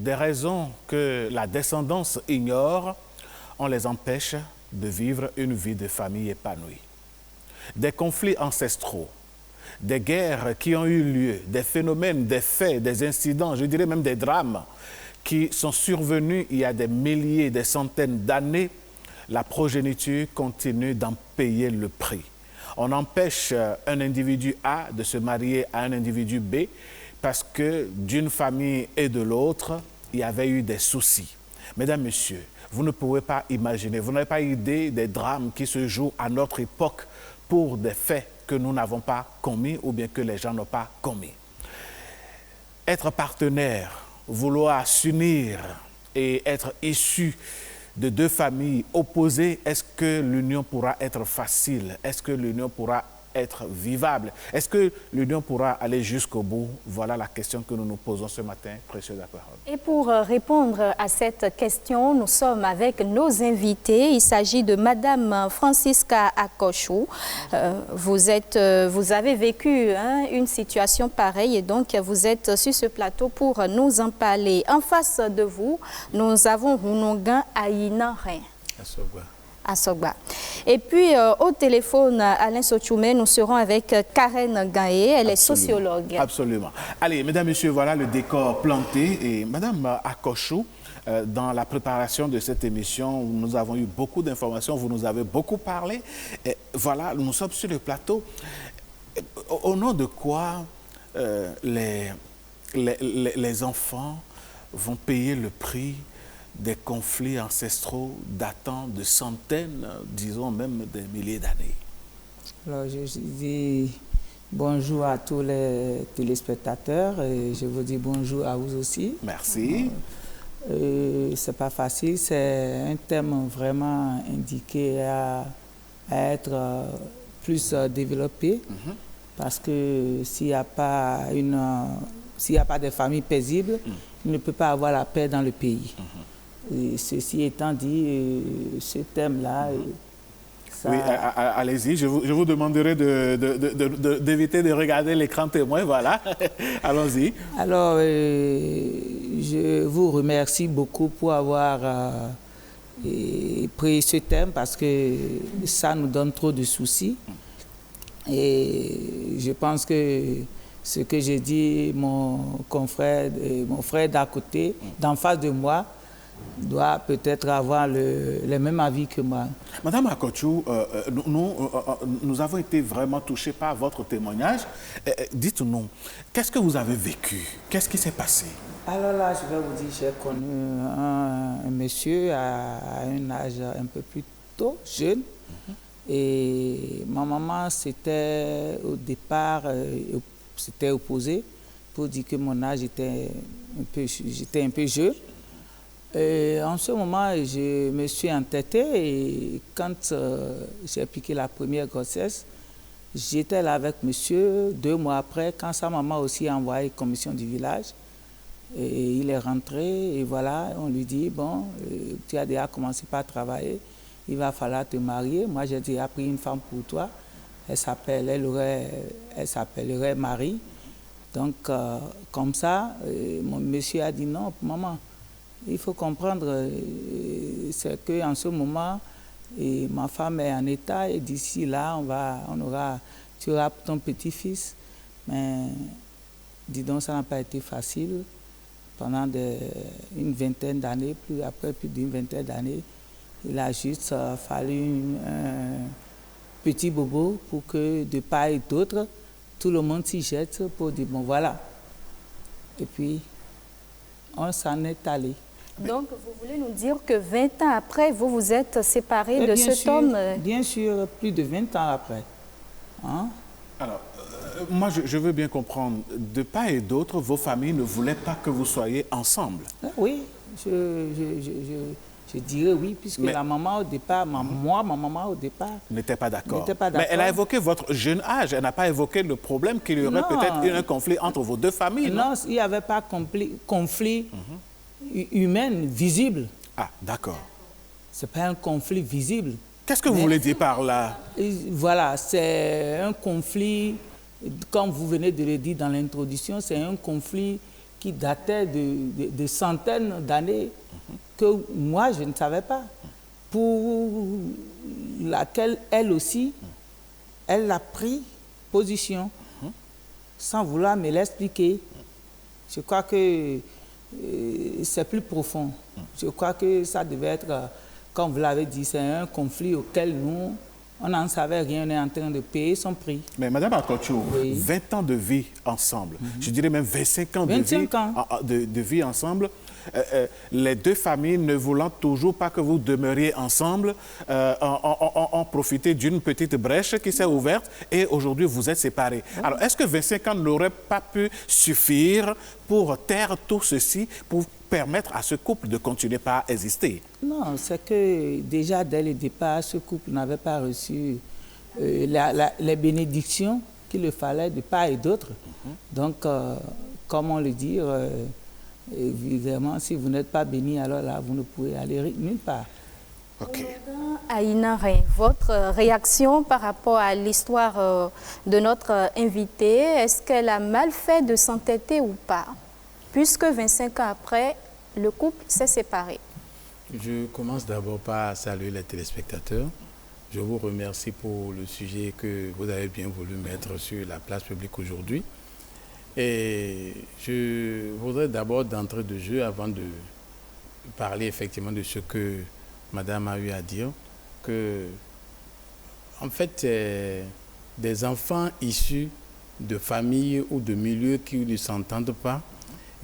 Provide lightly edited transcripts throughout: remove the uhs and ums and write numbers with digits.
des raisons que la descendance ignore, on les empêche de vivre une vie de famille épanouie. Des conflits ancestraux, des guerres qui ont eu lieu, des phénomènes, des faits, des incidents, je dirais même des drames qui sont survenus il y a des milliers, des centaines d'années, la progéniture continue d'en payer le prix. On empêche un individu A de se marier à un individu B parce que d'une famille et de l'autre, il y avait eu des soucis. Mesdames, Messieurs, vous ne pouvez pas imaginer, vous n'avez pas idée des drames qui se jouent à notre époque pour des faits que nous n'avons pas commis ou bien que les gens n'ont pas commis. Être partenaire, vouloir s'unir et être issu de deux familles opposées, est-ce que l'union pourra être facile? Est-ce que l'union pourra être vivable? Est-ce que l'union pourra aller jusqu'au bout? Voilà la question que nous nous posons ce matin, précieux la parole. Et pour répondre à cette question, nous sommes avec nos invités. Il s'agit de Madame Francisca Akochou. Vous avez vécu une situation pareille et donc vous êtes sur ce plateau pour nous en parler. En face de vous, nous avons Runongan Aïna Rin. À Sogba. Et puis, au téléphone, Alain Sochoumé, nous serons avec Karen Gaé, elle est sociologue. Absolument. Allez, mesdames, messieurs, voilà le décor planté. Et Madame Akochou, dans la préparation de cette émission, nous avons eu beaucoup d'informations, vous nous avez beaucoup parlé. Et voilà, nous sommes sur le plateau. Au nom de quoi les enfants vont payer le prix des conflits ancestraux datant de centaines, disons même des milliers d'années? Alors, je dis bonjour à tous les téléspectateurs et je vous dis bonjour à vous aussi. Merci. C'est pas facile, c'est un thème vraiment indiqué à être plus développé parce que s'il n'y a pas des familles paisibles, il ne peut pas avoir la paix dans le pays. Et ceci étant dit, ce thème-là... Oui, allez-y, je vous demanderai d'éviter de regarder l'écran témoin, voilà. Allons-y. Alors, je vous remercie beaucoup pour avoir pris ce thème parce que ça nous donne trop de soucis. Et je pense que ce que j'ai dit, mon frère d'à côté, d'en face de moi, doit peut-être avoir le même avis que moi. Madame Akochou, nous avons été vraiment touchés par votre témoignage. Dites-nous, qu'est-ce que vous avez vécu? Qu'est-ce qui s'est passé? Alors là, je vais vous dire, j'ai connu un monsieur à un âge un peu plus tôt, jeune. Et ma maman, c'était au départ, s'était opposée pour dire que mon âge était j'étais un peu jeune. Et en ce moment, je me suis entêtée et quand j'ai piqué la première grossesse, j'étais là avec monsieur. 2 mois après, quand sa maman aussi a envoyé commission du village, et il est rentré et voilà, on lui dit, bon, tu as déjà commencé par travailler, il va falloir te marier. Moi, j'ai déjà pris une femme pour toi, elle s'appellerait Marie. Donc, comme ça, mon monsieur a dit non, maman. Il faut comprendre, c'est qu'en ce moment, ma femme est en état et d'ici là, tu auras ton petit-fils. Mais dis donc, ça n'a pas été facile. Pendant une vingtaine d'années, plus d'une vingtaine d'années, il a juste fallu un petit bobo pour que de part et d'autre, tout le monde s'y jette pour dire, bon voilà. Et puis, on s'en est allé. Donc, vous voulez nous dire que 20 ans après, vous vous êtes séparés de cet homme? Bien sûr, plus de 20 ans après. Hein? Alors, moi, je veux bien comprendre. De part et d'autre, vos familles ne voulaient pas que vous soyez ensemble? Oui, je dirais oui, puisque la maman au départ, ma maman au départ... N'était pas d'accord. Mais elle a évoqué votre jeune âge. Elle n'a pas évoqué le problème qu'il y aurait peut-être eu un conflit entre vos deux familles, non? Non, il n'y avait pas conflit humain visible. Ah, d'accord. Ce n'est pas un conflit visible. Qu'est-ce que vous voulez dire par là? Voilà, c'est un conflit, comme vous venez de le dire dans l'introduction, c'est un conflit qui datait de centaines d'années que moi, je ne savais pas, pour laquelle elle aussi, elle a pris position sans vouloir me l'expliquer. Je crois que c'est plus profond. Je crois que ça devait être, comme vous l'avez dit, c'est un conflit auquel nous, on n'en savait rien, on est en train de payer son prix. Mais Madame Akocho, Oui. 20 ans de vie ensemble, je dirais même 25 ans, 25 ans. De vie ensemble, les deux familles ne voulant toujours pas que vous demeuriez ensemble, ont profité d'une petite brèche qui s'est ouverte et aujourd'hui vous êtes séparés. Alors est-ce que 25 ans n'auraient pas pu suffire pour taire tout ceci, pour permettre à ce couple de continuer à exister? Non, c'est que déjà dès le départ, ce couple n'avait pas reçu les bénédictions qu'il le fallait de part et d'autre. Donc, comment le dire, évidemment, si vous n'êtes pas béni, alors là, vous ne pouvez aller nulle part. Ok. Aïna Ray, votre réaction par rapport à l'histoire de notre invitée, est-ce qu'elle a mal fait de s'entêter ou pas? Puisque 25 ans après, le couple s'est séparé. Je commence d'abord par saluer les téléspectateurs. Je vous remercie pour le sujet que vous avez bien voulu mettre sur la place publique aujourd'hui. Et je voudrais d'abord d'entrée de jeu, avant de parler effectivement de ce que Madame a eu à dire, que en fait, des enfants issus de familles ou de milieux qui ne s'entendent pas,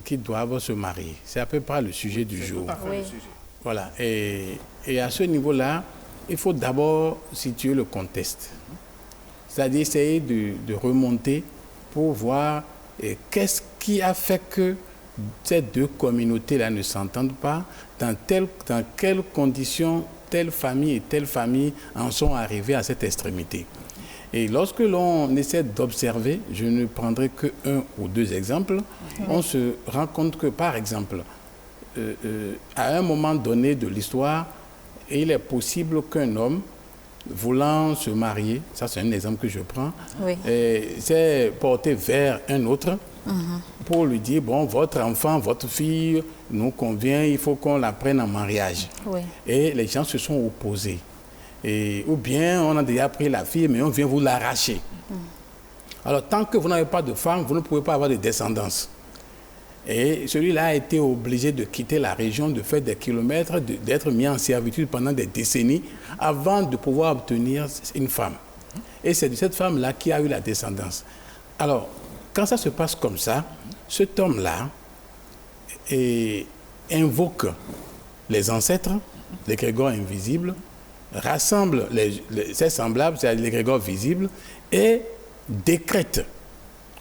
qui doivent se marier. C'est à peu près le sujet du jour. Oui. Voilà. Et à ce niveau-là, il faut d'abord situer le contexte. C'est-à-dire essayer de remonter pour voir qu'est-ce qui a fait que ces deux communautés-là ne s'entendent pas, dans quelles conditions telle famille et telle famille en sont arrivées à cette extrémité. Et lorsque l'on essaie d'observer, je ne prendrai que un ou deux exemples, on se rend compte que, par exemple, à un moment donné de l'histoire, il est possible qu'un homme, voulant se marier, ça c'est un exemple que je prends, Oui. s'est porté vers un autre pour lui dire, bon, votre enfant, votre fille nous convient, il faut qu'on la prenne en mariage. Oui. Et les gens se sont opposés. Ou bien on a déjà pris la fille, mais on vient vous l'arracher. Alors, tant que vous n'avez pas de femme, vous ne pouvez pas avoir de descendance. Et celui-là a été obligé de quitter la région, de faire des kilomètres, d'être mis en servitude pendant des décennies avant de pouvoir obtenir une femme. Et c'est de cette femme-là qui a eu la descendance. Alors, quand ça se passe comme ça, cet homme-là invoque les ancêtres, l'égrégore invisible, rassemble ses semblables, c'est-à-dire l'égrégore visible, et décrète,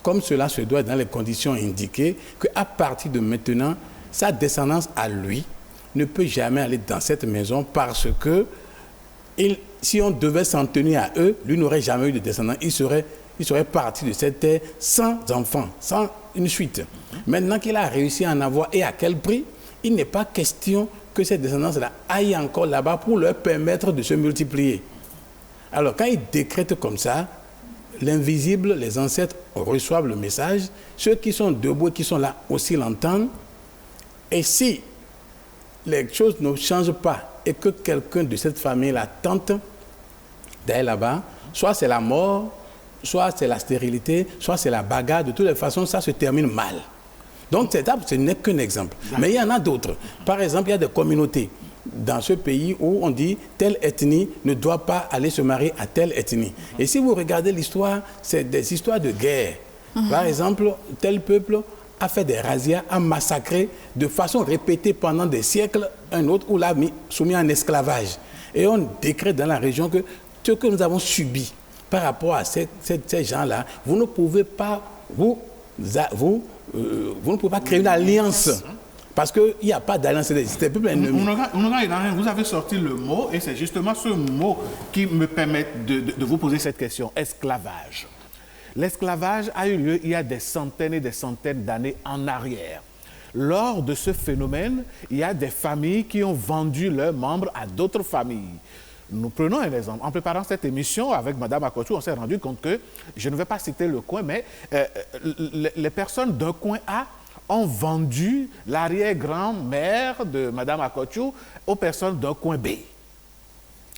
comme cela se doit dans les conditions indiquées, qu'à partir de maintenant, sa descendance à lui ne peut jamais aller dans cette maison parce que si on devait s'en tenir à eux, lui n'aurait jamais eu de descendance. Il serait parti de cette terre sans enfant, sans une suite. Maintenant qu'il a réussi à en avoir et à quel prix, il n'est pas question que cette descendance-là aille encore là-bas pour leur permettre de se multiplier. Alors, quand il décrète comme ça, l'invisible, les ancêtres reçoivent le message, ceux qui sont debout et qui sont là aussi l'entendent, et si les choses ne changent pas et que quelqu'un de cette famille-là tente d'aller là-bas, soit c'est la mort, soit c'est la stérilité, soit c'est la bagarre, de toutes les façons, ça se termine mal. Donc, ce n'est qu'un exemple. Mais il y en a d'autres. Par exemple, il y a des communautés dans ce pays où on dit telle ethnie ne doit pas aller se marier à telle ethnie. Et si vous regardez l'histoire, c'est des histoires de guerre. Par exemple, tel peuple a fait des razzias, a massacré de façon répétée pendant des siècles un autre ou l'a soumis en esclavage. Et on décrète dans la région que ce que nous avons subi par rapport à ces gens-là, vous ne pouvez pas vous ne pouvez pas créer une alliance. Parce qu'il n'y a pas d'alliance, c'est des peuples ennemis. Vous avez sorti le mot, et c'est justement ce mot qui me permet de vous poser cette question. Esclavage. L'esclavage a eu lieu il y a des centaines et des centaines d'années en arrière. Lors de ce phénomène, il y a des familles qui ont vendu leurs membres à d'autres familles. Nous prenons un exemple. En préparant cette émission avec Mme Akocho, on s'est rendu compte que, je ne vais pas citer le coin, mais les personnes d'un coin A ont vendu l'arrière-grand-mère de Mme Akochou aux personnes d'un coin B.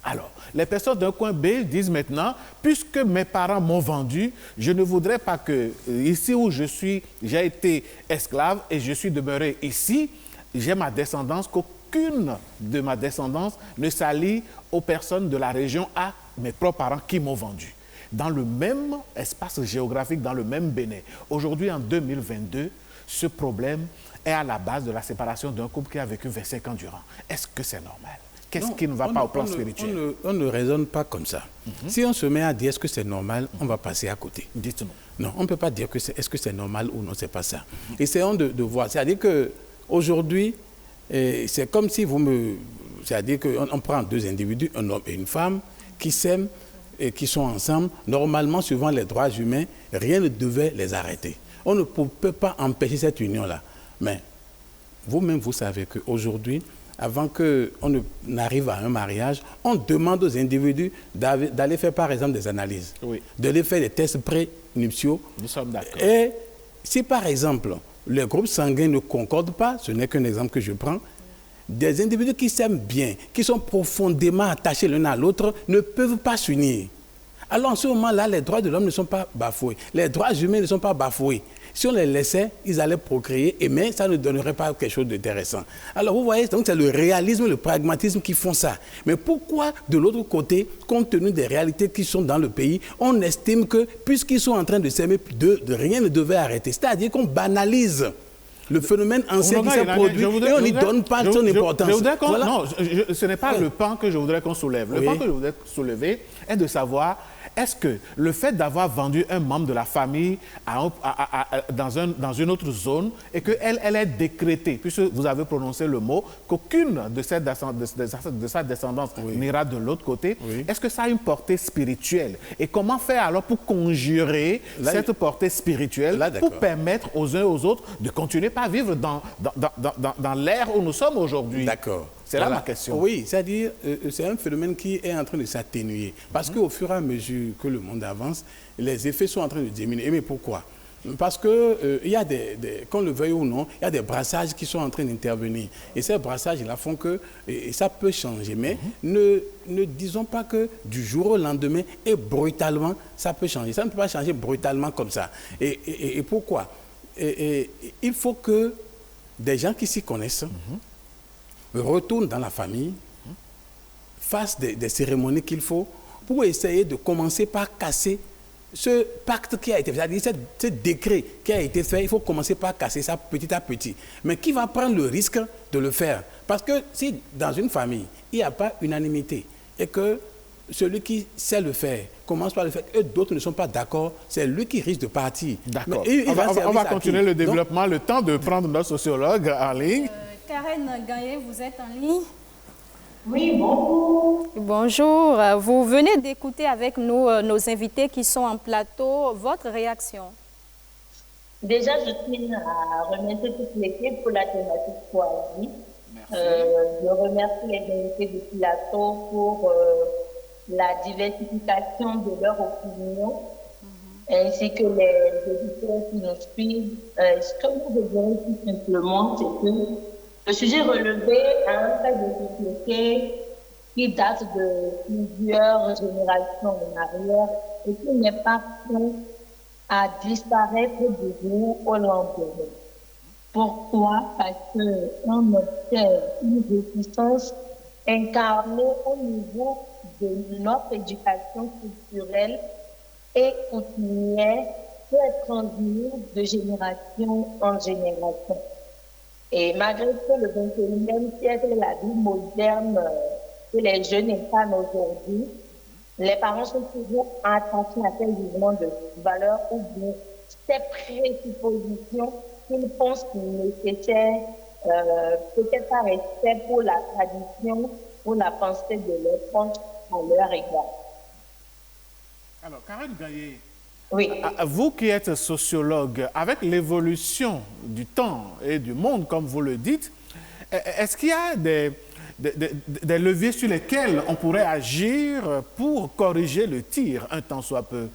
Alors, les personnes d'un coin B disent maintenant, puisque mes parents m'ont vendu, je ne voudrais pas que, ici où je suis, j'ai été esclave et je suis demeuré ici, j'ai ma descendance, qu'aucune de ma descendance ne s'allie aux personnes de la région à mes propres parents qui m'ont vendu. Dans le même espace géographique, dans le même Bénin. Aujourd'hui, en 2022, ce problème est à la base de la séparation d'un couple qui a vécu 25 ans durant. Est-ce que c'est normal? Qu'est-ce qui ne va pas au plan spirituel? On ne raisonne pas comme ça. Si on se met à dire est-ce que c'est normal, on va passer à côté. Dites-nous. Non, on ne peut pas dire que est-ce que c'est normal ou non, c'est pas ça. Essayons de voir. C'est-à-dire qu'aujourd'hui, c'est comme si c'est-à-dire qu'on prend deux individus, un homme et une femme, qui s'aiment et qui sont ensemble. Normalement, suivant les droits humains, rien ne devait les arrêter. On ne peut pas empêcher cette union-là. Mais vous-même, vous savez qu'aujourd'hui, avant qu'on n'arrive à un mariage, on demande aux individus d'aller faire par exemple des analyses, d'aller faire des tests prénuptiaux. Nous sommes d'accord. Et si par exemple les groupes sanguins ne concordent pas, ce n'est qu'un exemple que je prends, des individus qui s'aiment bien, qui sont profondément attachés l'un à l'autre, ne peuvent pas s'unir. Alors en ce moment-là, les droits de l'homme ne sont pas bafoués, les droits humains ne sont pas bafoués. Si on les laissait, ils allaient procréer, mais ça ne donnerait pas quelque chose d'intéressant. Alors vous voyez, donc c'est le réalisme, le pragmatisme qui font ça. Mais pourquoi, de l'autre côté, compte tenu des réalités qui sont dans le pays, on estime que, puisqu'ils sont en train de s'aimer, rien ne devait arrêter. C'est-à-dire qu'on banalise le phénomène ancien qui s'est produit et on n'y donne pas son importance. Non, ce n'est pas le pan que je voudrais qu'on soulève. Le pan que je voudrais soulever est de savoir, est-ce que le fait d'avoir vendu un membre de la famille dans une autre zone et qu'elle est décrétée, puisque vous avez prononcé le mot, qu'aucune de sa descendance n'ira de l'autre côté, est-ce que ça a une portée spirituelle? Et comment faire alors pour conjurer cette portée spirituelle pour permettre aux uns et aux autres de continuer à vivre dans l'ère où nous sommes aujourd'hui? D'accord. C'est là ma question. Oui, c'est-à-dire, c'est un phénomène qui est en train de s'atténuer. Parce qu'au fur et à mesure que le monde avance, les effets sont en train de diminuer. Mais pourquoi? Parce que il y a qu'on le veuille ou non, il y a des brassages qui sont en train d'intervenir. Et ces brassages-là font que ça peut changer. Mais ne disons pas que du jour au lendemain et brutalement, ça peut changer. Ça ne peut pas changer brutalement comme ça. Et pourquoi? Il faut que des gens qui s'y connaissent retournent dans la famille, fassent des cérémonies qu'il faut pour essayer de commencer par casser ce pacte qui a été fait, c'est-à-dire ce décret qui a été fait, il faut commencer par casser ça petit à petit. Mais qui va prendre le risque de le faire? Parce que si dans une famille, il n'y a pas unanimité et que celui qui sait le faire commence par le faire et d'autres ne sont pas d'accord, c'est lui qui risque de partir. D'accord. On va continuer le développement, le temps de prendre notre sociologue en ligne. Karen Gagné, vous êtes en ligne? Oui, bonjour. Bonjour. Vous venez d'écouter avec nous nos invités qui sont en plateau. Votre réaction? Déjà, je tiens à remercier toute l'équipe pour la thématique choisie. Je remercie les invités du plateau pour la diversification de leurs opinions, ainsi que les auditeurs qui nous suivent. Ce que je dirais tout simplement, c'est que le sujet relevé a un fait de société qui date de plusieurs générations en arrière et qui n'est pas prêt à disparaître du jour au lendemain. Pourquoi? Parce qu'on observe une réticence incarnée au niveau de notre éducation culturelle et coutumière qui est transmise de génération en génération. Et malgré que le 21e siècle, la vie moderne que les jeunes incarnent aujourd'hui, les parents sont toujours attachés à ces jugements de valeur ou bien ces présuppositions qu'ils pensent nécessaires, peut-être par respect pour la tradition, pour la pensée de leurs proches à leur égard. Alors, Karen Gaillet, oui. Vous qui êtes sociologue, avec l'évolution du temps et du monde, comme vous le dites, est-ce qu'il y a des leviers sur lesquels on pourrait agir pour corriger le tir, un tant soit peu?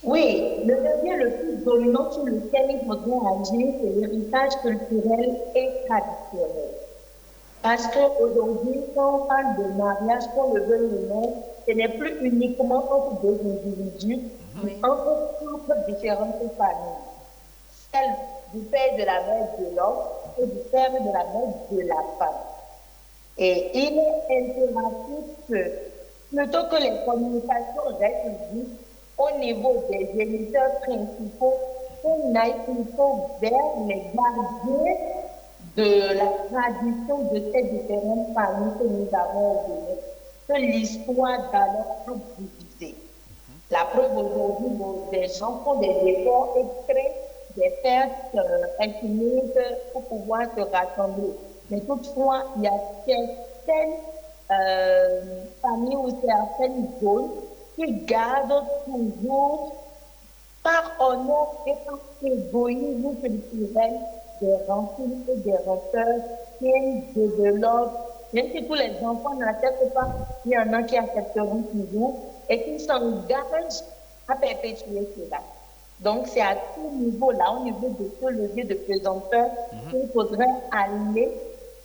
Oui, le levier le plus dominant sur lequel il faudrait agir, c'est l'héritage culturel et traditionnel. Parce qu'aujourd'hui, quand on parle de mariage, qu'on le veuille ou non, ce n'est plus uniquement entre deux individus, mais entre différentes familles. Celle du père et de la mère de l'homme et du père et de la mère de la femme. Et il est impératif que, plutôt que les communications restent juste au niveau des géniteurs principaux, on aille plutôt vers les gardiens de la tradition de ces différentes familles que nous avons oubliées, que l'histoire d'alors a divisé. La preuve aujourd'hui, des gens font des efforts et créent des pertes infinies pour pouvoir se rassembler. Mais toutefois, il y a certaines familles ou certaines zones qui gardent toujours par honneur et par égoïsme culturel des rancunes et des rancœurs qui développent. Même si tous les enfants n'acceptent pas, il y en a qui accepteront toujours et qui s'engagent à perpétuer cela. Donc, c'est à tout niveau, là, au niveau de ce levier de pesanteur, qu'il faudrait aller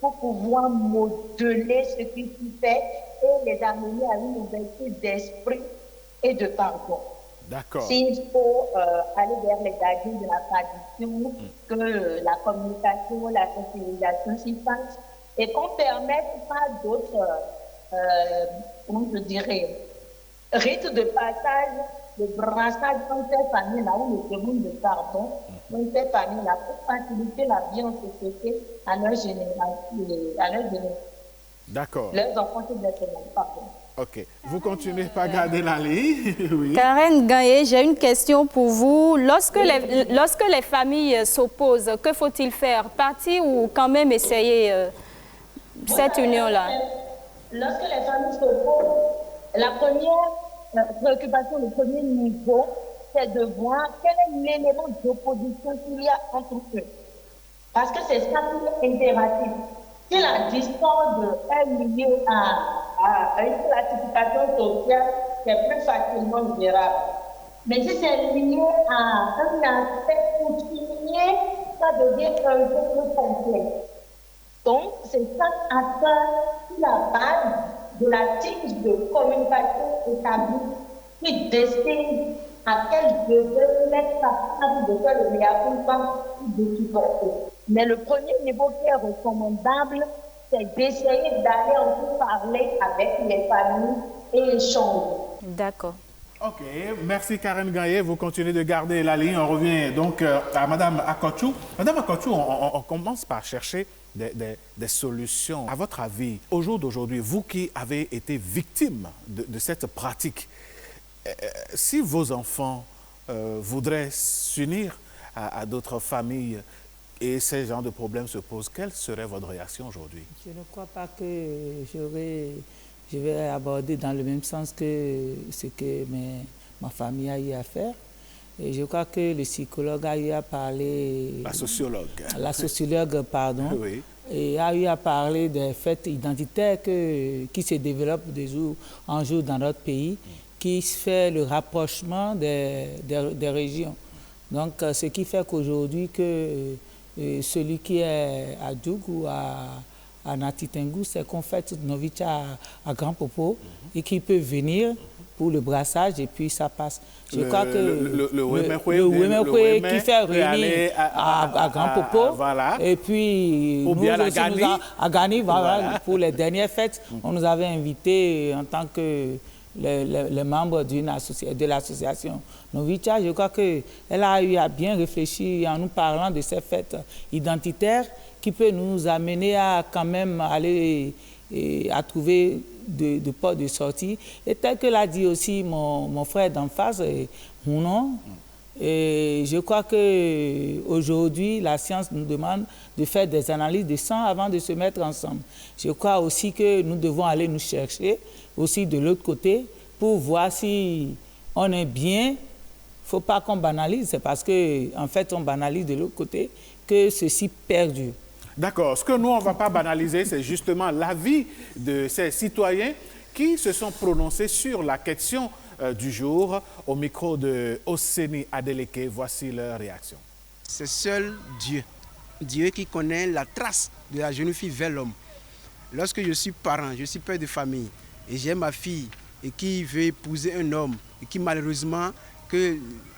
pour pouvoir modeler ce qui s'y fait et les amener à une ouverture d'esprit et de pardon. D'accord. S'il faut aller vers les gardiens de la tradition, que la communication, la sensibilisation s'y fasse et qu'on permette pas d'autres, comment je dirais, rites de passage, de brassage dans ces familles-là où on demande de pardon, dans ces familles-là pour faciliter la vie en société à leur génération. D'accord. Leurs enfants qui ne demandent pardon. Ok. Vous continuez pas à garder la ligne. Oui. Karen Gagné, j'ai une question pour vous. Lorsque les familles s'opposent, que faut-il faire? Partir ou quand même essayer cette union-là? Lorsque les familles s'opposent, la première préoccupation, le premier niveau, c'est de voir quel est l'élément d'opposition qu'il y a entre eux. Parce que c'est ça qui est impératif. Si la distance est liée à une classification sociale, c'est plus facilement gérable. Mais si c'est lié à un aspect coutumier, ça devient un peu plus complexe. Donc, c'est ça à faire la base de la tige de communication établie qui décide à quel degré il est capable de faire le meilleur de supporter. Mais le premier niveau qui est recommandable, c'est d'essayer d'aller en parler avec les familles et échanger. D'accord. Ok, merci Karen Gagné. Vous continuez de garder la ligne. On revient donc à Madame Akochou. Madame Akochou, on commence par chercher des solutions. À votre avis, au jour d'aujourd'hui, vous qui avez été victime de cette pratique, si vos enfants voudraient s'unir à d'autres familles et ces genres de problèmes se posent, quelle serait votre réaction aujourd'hui? Je ne crois pas que je vais aborder dans le même sens que ce que ma famille a eu à faire. Et je crois que le psychologue a eu à parler... La sociologue. La sociologue, pardon. Oui. Et a eu à parler des faits identitaires qui se développent de jour en jour dans notre pays, qui fait le rapprochement des régions. Donc, ce qui fait qu'aujourd'hui, que celui qui est à Djoug ou à Natitengu, c'est qu'on fait Novicha à Grand Popo et qui peut venir pour le brassage et puis ça passe. Je crois que le Wemekwe qui fait réunir à Grand Popo voilà. Et puis ou nous bien aussi à Gani, voilà. Pour les dernières fêtes, on nous avait invités en tant que les membres de l'association Novicha. Je crois qu'elle a eu à bien réfléchir en nous parlant de ces fêtes identitaires qui peut nous amener à quand même aller à trouver de portes de sortie. Et tel que l'a dit aussi mon frère d'en face, Mounon, et je crois qu'aujourd'hui, la science nous demande de faire des analyses de sang avant de se mettre ensemble. Je crois aussi que nous devons aller nous chercher aussi de l'autre côté pour voir si on est bien. Il ne faut pas qu'on banalise, c'est parce qu'en fait, on banalise de l'autre côté que ceci perdure. D'accord. Ce que nous, on ne va pas banaliser, c'est justement l'avis de ces citoyens qui se sont prononcés sur la question du jour. Au micro de Oseni Adeleke, voici leur réaction. C'est seul Dieu. Dieu qui connaît la trace de la jeune fille vers l'homme. Lorsque je suis parent, je suis père de famille, et j'ai ma fille et qui veut épouser un homme, et qui malheureusement,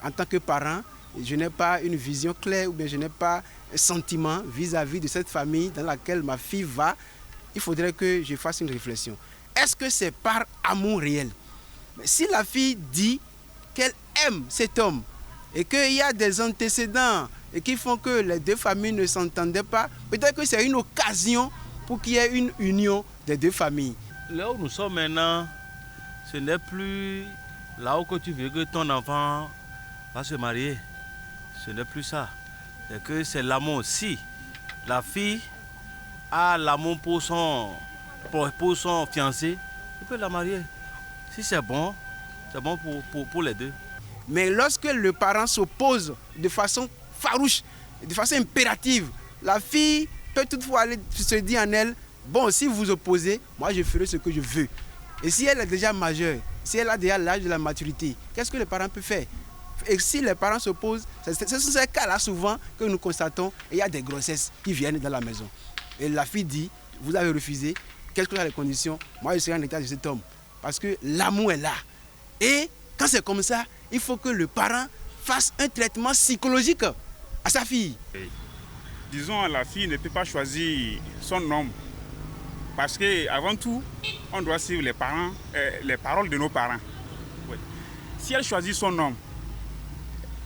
en tant que parent, je n'ai pas une vision claire ou bien je n'ai pas un sentiment vis-à-vis de cette famille dans laquelle ma fille va, il faudrait que je fasse une réflexion. Est-ce que c'est par amour réel? Mais si la fille dit qu'elle aime cet homme et qu'il y a des antécédents et qui font que les deux familles ne s'entendaient pas, peut-être que c'est une occasion pour qu'il y ait une union des deux familles. Là où nous sommes maintenant, ce n'est plus là où tu veux que ton enfant va se marier. Ce n'est plus ça. C'est que c'est l'amour. Si la fille a l'amour pour son fiancé, il peut la marier. Si c'est bon pour les deux. Mais lorsque le parent s'oppose de façon farouche, de façon impérative, la fille peut toutefois aller se dire en elle, bon, si vous opposez, moi je ferai ce que je veux. Et si elle est déjà majeure, si elle a déjà l'âge de la maturité, qu'est-ce que le parent peut faire? Et si les parents s'opposent, ce sont ces cas-là souvent que nous constatons, et il y a des grossesses qui viennent dans la maison. Et la fille dit, vous avez refusé, quelles que soient les conditions, moi je serai en état de cet homme. Parce que l'amour est là. Et quand c'est comme ça, il faut que le parent fasse un traitement psychologique à sa fille. Disons, la fille ne peut pas choisir son homme. Parce qu'avant tout, on doit suivre les paroles de nos parents. Oui. Si elle choisit son homme,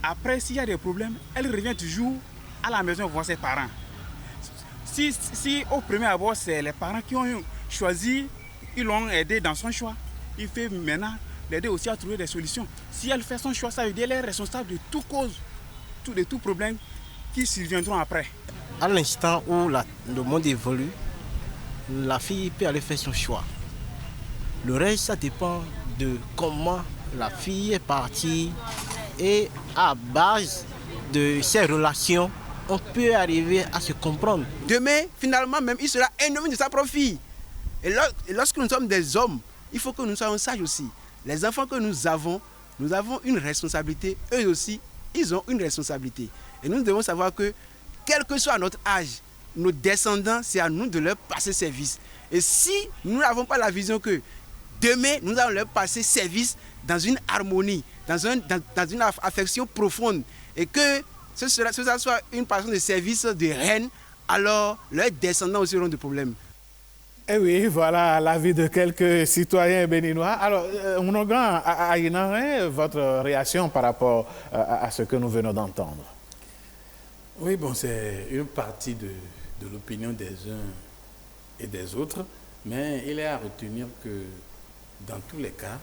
après, s'il y a des problèmes, elle revient toujours à la maison voir ses parents. Si au premier abord, c'est les parents qui ont choisi, ils l'ont aidé dans son choix, il fait maintenant l'aider aussi à trouver des solutions. Si elle fait son choix, ça veut dire qu'elle est responsable de toute cause, de tout problème qui surviendront après. À l'instant où le monde évolue, la fille peut aller faire son choix. Le reste, ça dépend de comment la fille est partie et à base de ces relations, on peut arriver à se comprendre. Demain, finalement, même, il sera ennemi de sa propre fille. Et lorsque nous sommes des hommes, il faut que nous soyons sages aussi. Les enfants que nous avons une responsabilité. Eux aussi, ils ont une responsabilité. Et nous devons savoir que, quel que soit notre âge, nos descendants, c'est à nous de leur passer service. Et si nous n'avons pas la vision que demain, nous allons leur passer service dans une harmonie, dans une affection profonde, et que ce soit une passion de service de reine, alors leurs descendants aussi auront des problèmes. Eh oui, voilà l'avis de quelques citoyens béninois. Alors, Mnogan Aïnaré, votre réaction par rapport à ce que nous venons d'entendre? Oui, bon, c'est une partie de l'opinion des uns et des autres, mais il est à retenir que dans tous les cas,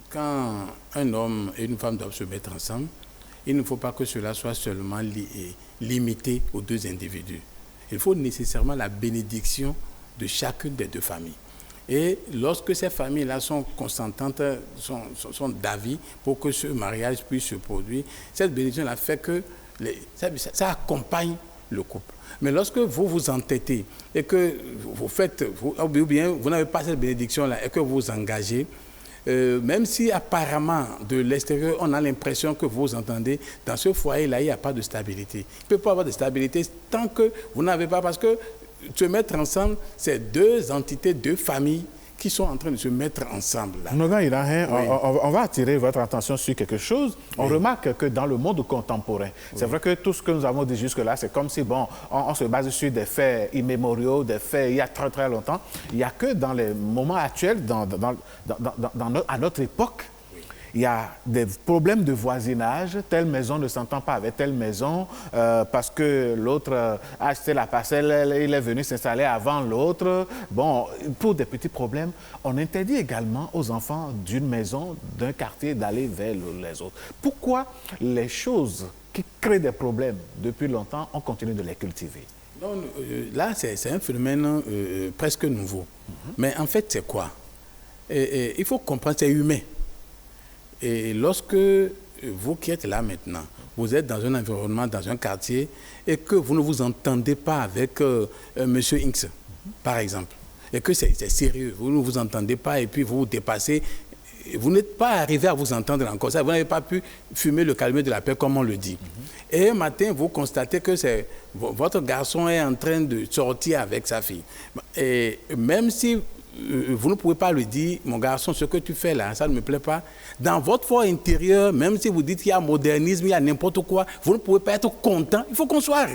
quand un homme et une femme doivent se mettre ensemble, il ne faut pas que cela soit seulement limité aux deux individus. Il faut nécessairement la bénédiction de chacune des deux familles. Et lorsque ces familles-là sont consentantes, sont d'avis pour que ce mariage puisse se produire, cette bénédiction-là fait que ça accompagne le couple. Mais lorsque vous vous entêtez et que ou bien vous n'avez pas cette bénédiction-là et que vous vous engagez, même si apparemment de l'extérieur on a l'impression que vous entendez, dans ce foyer-là il n'y a pas de stabilité. Il ne peut pas avoir de stabilité tant que vous n'avez pas, parce que se mettre ensemble, c'est deux entités, deux familles qui sont en train de se mettre ensemble. Là. Oui. On va attirer votre attention sur quelque chose. On remarque que dans le monde contemporain, c'est vrai que tout ce que nous avons dit jusque-là, c'est comme si, bon, on se base sur des faits immémoriaux, des faits il y a très très longtemps. Il n'y a que dans les moments actuels, à notre époque, il y a des problèmes de voisinage. Telle maison ne s'entend pas avec telle maison parce que l'autre a acheté la parcelle, il est venu s'installer avant l'autre. Bon, pour des petits problèmes, on interdit également aux enfants d'une maison, d'un quartier, d'aller vers les autres. Pourquoi les choses qui créent des problèmes depuis longtemps, on continue de les cultiver? Non, là, c'est un phénomène presque nouveau. Mais en fait, c'est quoi? Il faut comprendre, c'est humain. Et lorsque vous qui êtes là maintenant, vous êtes dans un environnement, dans un quartier, et que vous ne vous entendez pas avec Monsieur X, par exemple, et que c'est sérieux, vous ne vous entendez pas, et puis vous vous dépassez, vous n'êtes pas arrivé à vous entendre encore. Ça, vous n'avez pas pu fumer le calumet de la paix, comme on le dit. Et un matin, vous constatez que votre garçon est en train de sortir avec sa fille. Et même si vous ne pouvez pas lui dire, mon garçon, ce que tu fais là, ça ne me plaît pas. Dans votre fort intérieur, même si vous dites qu'il y a modernisme, il y a n'importe quoi, vous ne pouvez pas être content. Il faut qu'on soit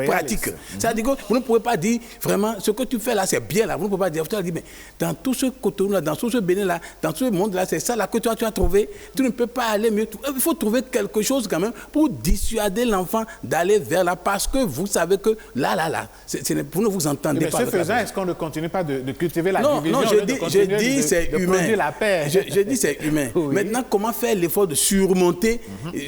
pratique. C'est-à-dire que vous ne pouvez pas dire vraiment ce que tu fais là, c'est bien là. Vous ne pouvez pas dire, mais dans tout ce Cotonou-là, dans tout ce Bénin-là, dans tout ce monde-là, c'est ça là que toi tu as trouvé. Tu ne peux pas aller mieux. Il faut trouver quelque chose quand même pour dissuader l'enfant d'aller vers là parce que vous savez que là, vous ne vous entendez pas. Mais ce faisant, est-ce qu'on ne continue pas de cultiver la division? Non, je dis c'est humain. La paix. Je dis c'est humain. Oui. Maintenant, comment faire l'effort de surmonter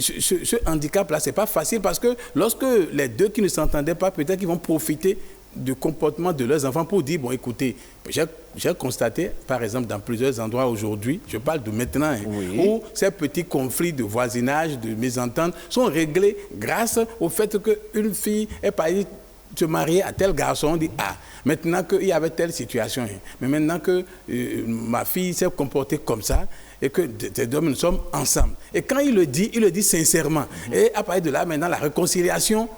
ce handicap-là? C'est pas facile parce que lorsque les deux qui ne s'entendaient pas, peut-être qu'ils vont profiter du comportement de leurs enfants pour dire, bon, écoutez, j'ai constaté, par exemple, dans plusieurs endroits aujourd'hui, je parle de maintenant, où ces petits conflits de voisinage, de mésentente, sont réglés grâce au fait qu'une fille est partie se marier à tel garçon, on dit, maintenant qu'il y avait telle situation, mais maintenant que ma fille s'est comportée comme ça, et que ces deux nous sommes ensemble. Et quand il le dit sincèrement. Et à partir de là, maintenant, la réconciliation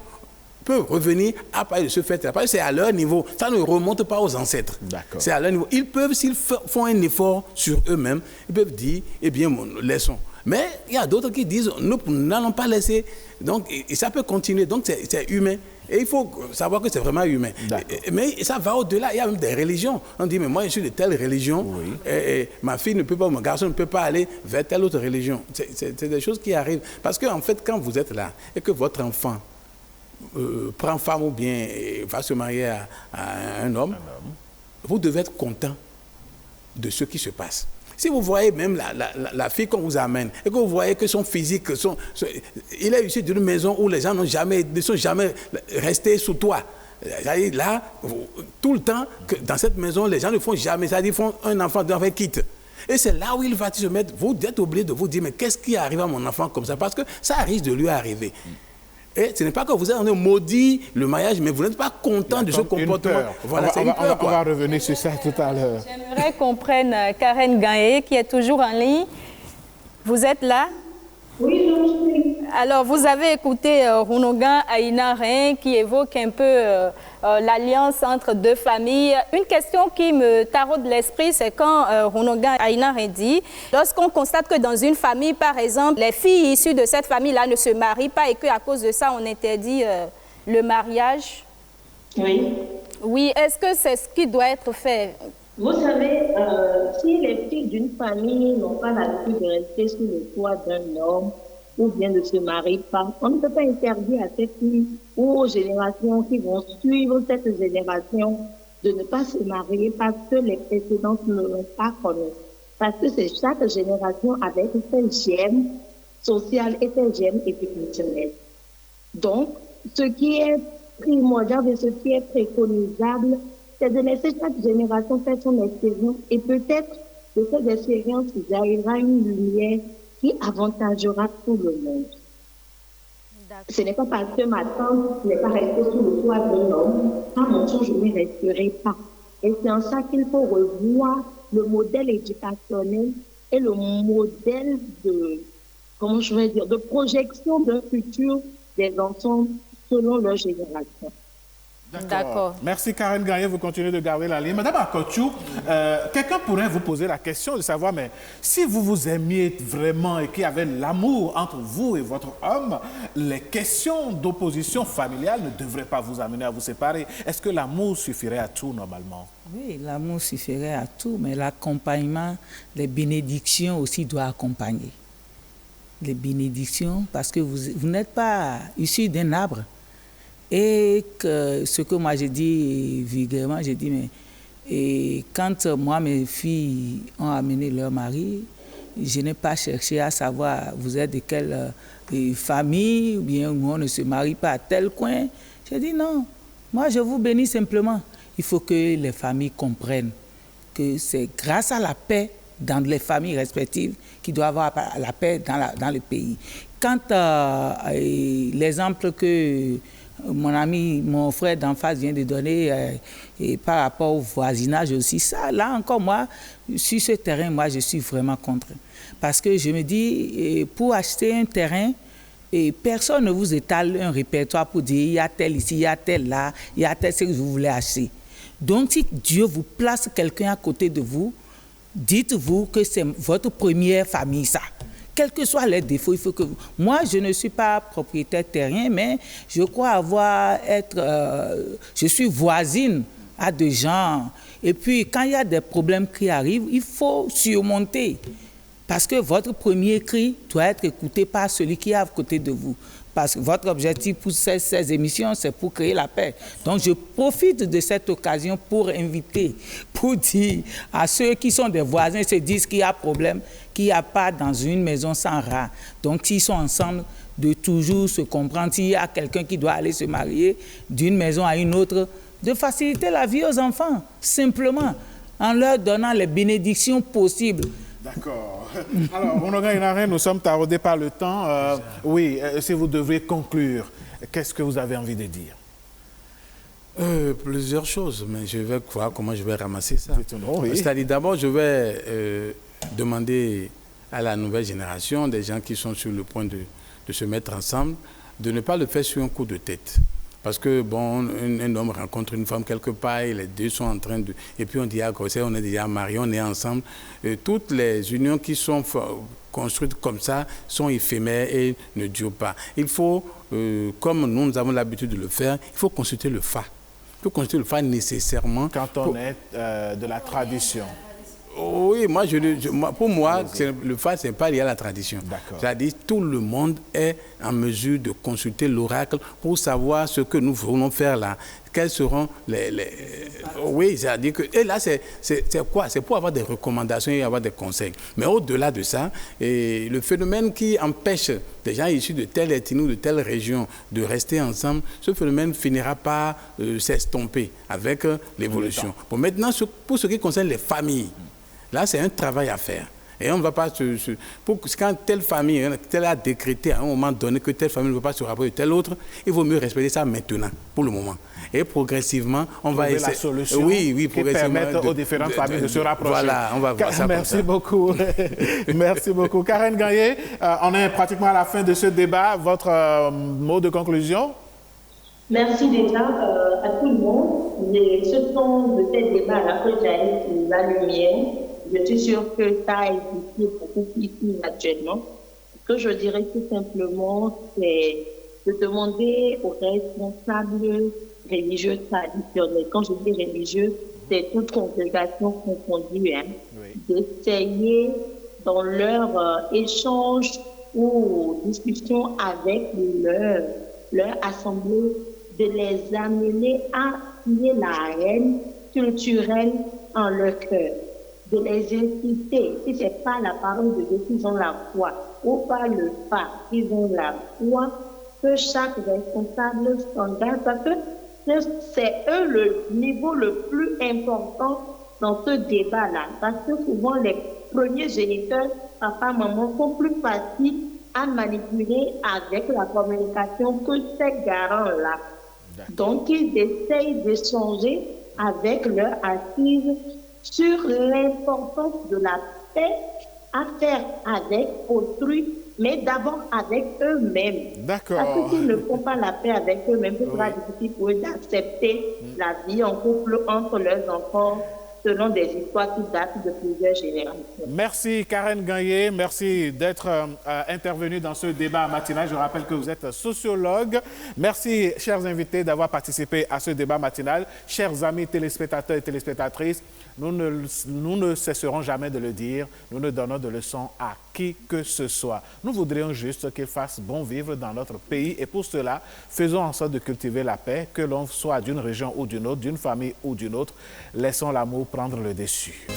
peut revenir à partir de ce fait-là. Parce que c'est à leur niveau. Ça ne remonte pas aux ancêtres. C'est à leur niveau. Ils peuvent, s'ils font un effort sur eux-mêmes, ils peuvent dire, eh bien, laissons. Mais il y a d'autres qui disent, nous n'allons pas laisser. Donc, et ça peut continuer. Donc, c'est humain. Et il faut savoir que c'est vraiment humain. Mais ça va au-delà. Il y a même des religions. On dit, mais moi, je suis de telle religion. Et ma fille ne peut pas, mon garçon ne peut pas aller vers telle autre religion. C'est des choses qui arrivent. Parce qu'en fait, quand vous êtes là et que votre enfant prend femme ou bien va se marier à un homme, vous devez être content de ce qui se passe. Si vous voyez même la fille qu'on vous amène et que vous voyez que son physique, il est issu d'une maison où les gens ne sont jamais restés sous toi. Là, tout le temps, dans cette maison, les gens ne font jamais, c'est-à-dire font un enfant quitte. Et c'est là où il va se mettre, vous êtes obligé de vous dire, mais qu'est-ce qui arrive à mon enfant comme ça? Parce que ça risque de lui arriver. Et ce n'est pas que vous avez maudit le mariage, mais vous n'êtes pas content de ce comportement. Voilà, c'est une peur. On va revenir sur ça tout à l'heure. J'aimerais qu'on prenne Karen Gaye, qui est toujours en ligne. Vous êtes là? Oui, je suis. Alors, vous avez écouté Rounogan Aïnarin qui évoque un peu l'alliance entre deux familles. Une question qui me taraude l'esprit, c'est quand Rounogan Aïnarin dit, lorsqu'on constate que dans une famille, par exemple, les filles issues de cette famille-là ne se marient pas et qu'à cause de ça, on interdit le mariage. Oui. Oui, est-ce que c'est ce qui doit être fait? Vous savez, si les filles d'une famille n'ont pas l'habitude de rester sous le toit d'un homme ou bien ne se marient pas, on ne peut pas interdire à ces filles ou aux générations qui vont suivre cette génération de ne pas se marier parce que les précédentes ne l'ont pas connu. Parce que c'est chaque génération avec ses gemmes sociales et ses gemmes éducationnelles. Donc, ce qui est primordial et ce qui est préconisable, c'est de laisser chaque génération faire son expérience et peut-être de cette expérience, il arrivera une lumière qui avantagera tout le monde. Ce n'est pas parce que ma tante n'est pas restée sous le toit d'un homme, à mon tour, je n'y resterai pas. Et c'est en ça qu'il faut revoir le modèle éducationnel et le modèle de, comment je vais dire, de projection d'un futur des enfants selon leur génération. D'accord. Merci Karen Gaye, vous continuez de garder la ligne. Madame Akochou, quelqu'un pourrait vous poser la question de savoir, mais si vous vous aimiez vraiment et qu'il y avait l'amour entre vous et votre homme, les questions d'opposition familiale ne devraient pas vous amener à vous séparer. Est-ce que l'amour suffirait à tout normalement? Oui, l'amour suffirait à tout, mais l'accompagnement, les bénédictions aussi doivent accompagner. Les bénédictions, parce que vous n'êtes pas issu d'un arbre. Et que ce que moi j'ai dit vulgairement, j'ai dit, mais et quand moi, mes filles ont amené leur mari, je n'ai pas cherché à savoir vous êtes de quelle famille, ou bien on ne se marie pas à tel coin. J'ai dit non, moi je vous bénis simplement. Il faut que les familles comprennent que c'est grâce à la paix dans les familles respectives qu'il doit y avoir la paix dans le pays. Quant à l'exemple que mon ami, mon frère d'en face vient de donner, et par rapport au voisinage aussi, ça, là encore, moi, sur ce terrain, moi, je suis vraiment contre. Parce que je me dis, pour acheter un terrain, et personne ne vous étale un répertoire pour dire, il y a tel ici, il y a tel là, il y a tel ce que vous voulez acheter. Donc, si Dieu vous place quelqu'un à côté de vous, dites-vous que c'est votre première famille, ça. Quels que soient les défauts, il faut que... Moi, je ne suis pas propriétaire terrien, mais je crois je suis voisine à des gens. Et puis, quand il y a des problèmes qui arrivent, il faut surmonter. Parce que votre premier cri doit être écouté par celui qui est à côté de vous. Parce que votre objectif pour ces émissions, c'est pour créer la paix. Donc, je profite de cette occasion pour inviter, pour dire à ceux qui sont des voisins, se disent qu'il y a problème, qu'il n'y a pas dans une maison sans rat. Donc, s'ils sont ensemble, de toujours se comprendre. S'il y a quelqu'un qui doit aller se marier d'une maison à une autre, de faciliter la vie aux enfants, simplement, en leur donnant les bénédictions possibles. D'accord. Alors, Onoga Inare, nous sommes taraudés par le temps. Oui, si vous devriez conclure, qu'est-ce que vous avez envie de dire? Plusieurs choses, mais je vais voir comment je vais ramasser ça. Oui. C'est-à-dire, d'abord, je vais demander à la nouvelle génération, des gens qui sont sur le point de se mettre ensemble, de ne pas le faire sur un coup de tête. Parce que, bon, un homme rencontre une femme quelque part et les deux sont en train de... Et puis on dit, ah, on est déjà mariés, on est ensemble. Toutes les unions qui sont construites comme ça sont éphémères et ne durent pas. Il faut, comme nous avons l'habitude de le faire, il faut consulter le FA. Il faut consulter le FA nécessairement. Quand on est de la tradition. Oui, pour moi, le FA, ce n'est pas lié à la tradition. C'est-à-dire tout le monde est en mesure de consulter l'oracle pour savoir ce que nous voulons faire là. Quels seront Oui, c'est-à-dire que... Et là, c'est quoi? C'est pour avoir des recommandations et avoir des conseils. Mais au-delà de ça, le phénomène qui empêche des gens issus de telle ethnie ou de telle région de rester ensemble, ce phénomène finira par s'estomper avec l'évolution. Bon, maintenant, pour ce qui concerne les familles, là, c'est un travail à faire. Et on ne va pas quand telle famille, telle a décrété à un moment donné que telle famille ne veut pas se rapprocher de telle autre, il vaut mieux respecter ça maintenant, pour le moment. Et progressivement, on va essayer... la solution qui permette aux différentes familles de se rapprocher. Voilà, on va voir ça. Merci beaucoup. Merci beaucoup. Karen Gagné, on est pratiquement à la fin de ce débat. Votre mot de conclusion? Merci déjà à tout le monde. Ce sont de ces débats-là que j'aille sur la lumière. Je suis sûre que ça a existé beaucoup ici actuellement. Ce que je dirais tout simplement, c'est de demander aux responsables religieux traditionnels, quand je dis religieux, c'est toute congrégation confondue, d'essayer dans leur échange ou discussion avec leur assemblée, de les amener à créer la haine culturelle en leur cœur, de les inciter, si ce n'est pas la parole de Dieu, qu'ils ont la foi, ou pas le pas, qu'ils ont la foi, que chaque responsable s'engage, parce que c'est eux le niveau le plus important dans ce débat-là. Parce que souvent, les premiers géniteurs, papa, maman, sont plus faciles à manipuler avec la communication que ces garants-là. Donc, ils essayent d'échanger avec leur assise sur l'importance de la paix à faire avec autrui, mais d'abord avec eux-mêmes. D'accord. Parce que s'ils ne font pas la paix avec eux-mêmes, ce sera difficile pour eux d'accepter la vie en couple entre leurs enfants, selon des histoires qui datent de plusieurs générations. Merci Karen Gagné, merci d'être intervenue dans ce débat matinal. Je rappelle que vous êtes sociologue. Merci, chers invités, d'avoir participé à ce débat matinal. Chers amis téléspectateurs et téléspectatrices, nous ne cesserons jamais de le dire, nous ne donnons de leçons à qui que ce soit. Nous voudrions juste qu'il fasse bon vivre dans notre pays et pour cela, faisons en sorte de cultiver la paix, que l'on soit d'une région ou d'une autre, d'une famille ou d'une autre. Laissons l'amour prendre le dessus.